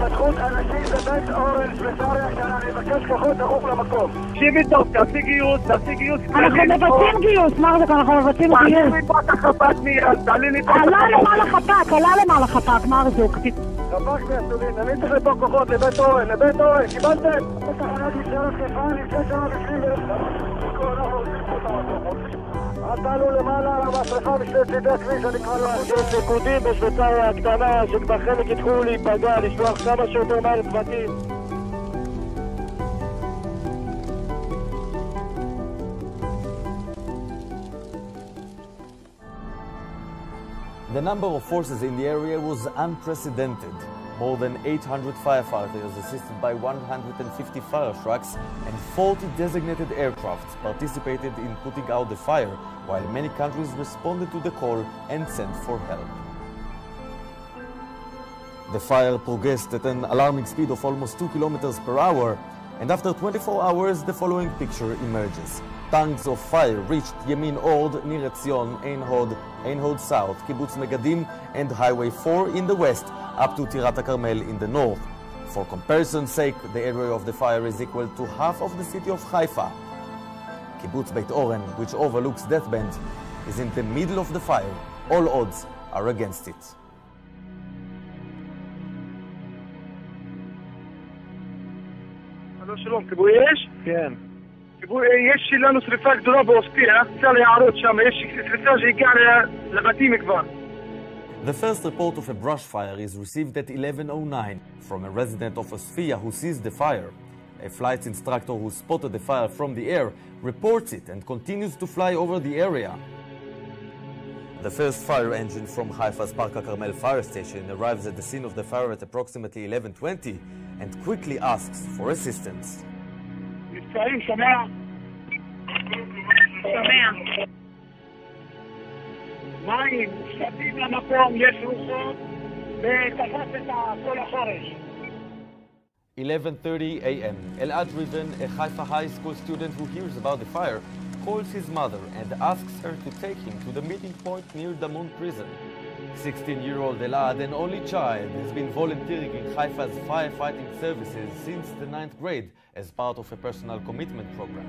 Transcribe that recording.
התפתחות אנשים בבית אורן, שוויצריה, שאני מבקש כוחות דחוף למקום. תקשיבי טוב, תעשי גיוס. אנחנו מבצעים גיוס, מרזק, אנחנו מבצעים גיוס. תעלי לי פה את החפ"ק מיד, תעלי לי פה את עלה למעלה חפ"ק, מרזוק. חפ"ק מהסטודין, אני צריך לפה כוחות לבית אורן, קיבלתם? בתחנת משטרת חיפה, נמצא שם בפנים אנחנו עושים פה את תעלו למעלה, המשרפה משתי צידי הכביש, אני כבר לא יש נקודים בשוויצריה הקטנה, שכבר חלק התחילו להיפגע, לשלוח כמה שיותר מהר צוותים. The number of forces in the area was unprecedented. More than 800 firefighters assisted by 150 fire trucks and 40 designated aircrafts participated in putting out the fire, while many countries responded to the call and sent for help. The fire progressed at an alarming speed of almost 2 kilometers per hour, and after 24 hours the following picture emerges. Tongues of fire reached Yemin Ord, Nir Etzion, Ein Hod South, Kibbutz Megadim, and Highway 4 in the west, up to Tirat HaKarmel in the north. For comparison's sake, the area of the fire is equal to half of the city of Haifa. Kibbutz Beit Oren, which overlooks Death Bend, is in the middle of the fire. All odds are against it. הלו שלום, כיבוי אש? כן. יש לנו שריפה גדולה בעוספיא, יצא ליערות שם, יש שריפה שהגיעה לבתים כבר. The first report of a brush fire is received at 11:09 from a resident of Osfia who sees the fire. A flight instructor who spotted the fire from the air reports it and continues to fly over the area. The first fire engine from Haifa's Park HaKarmel fire station arrives at the scene of the fire at approximately 11:20 and quickly asks for assistance. מבצעים, שומע? מים, שתים למקום, יש רוחות, ותפס את כל החורש. 11:30 a.m. Elad Riven, a Haifa High School student who hears about the fire, calls his mother and asks her to take him to the meeting point near Damon prison. 16-year-old Elad, an only child, has been volunteering in Haifa's firefighting services since the 9th grade as part of a personal commitment program.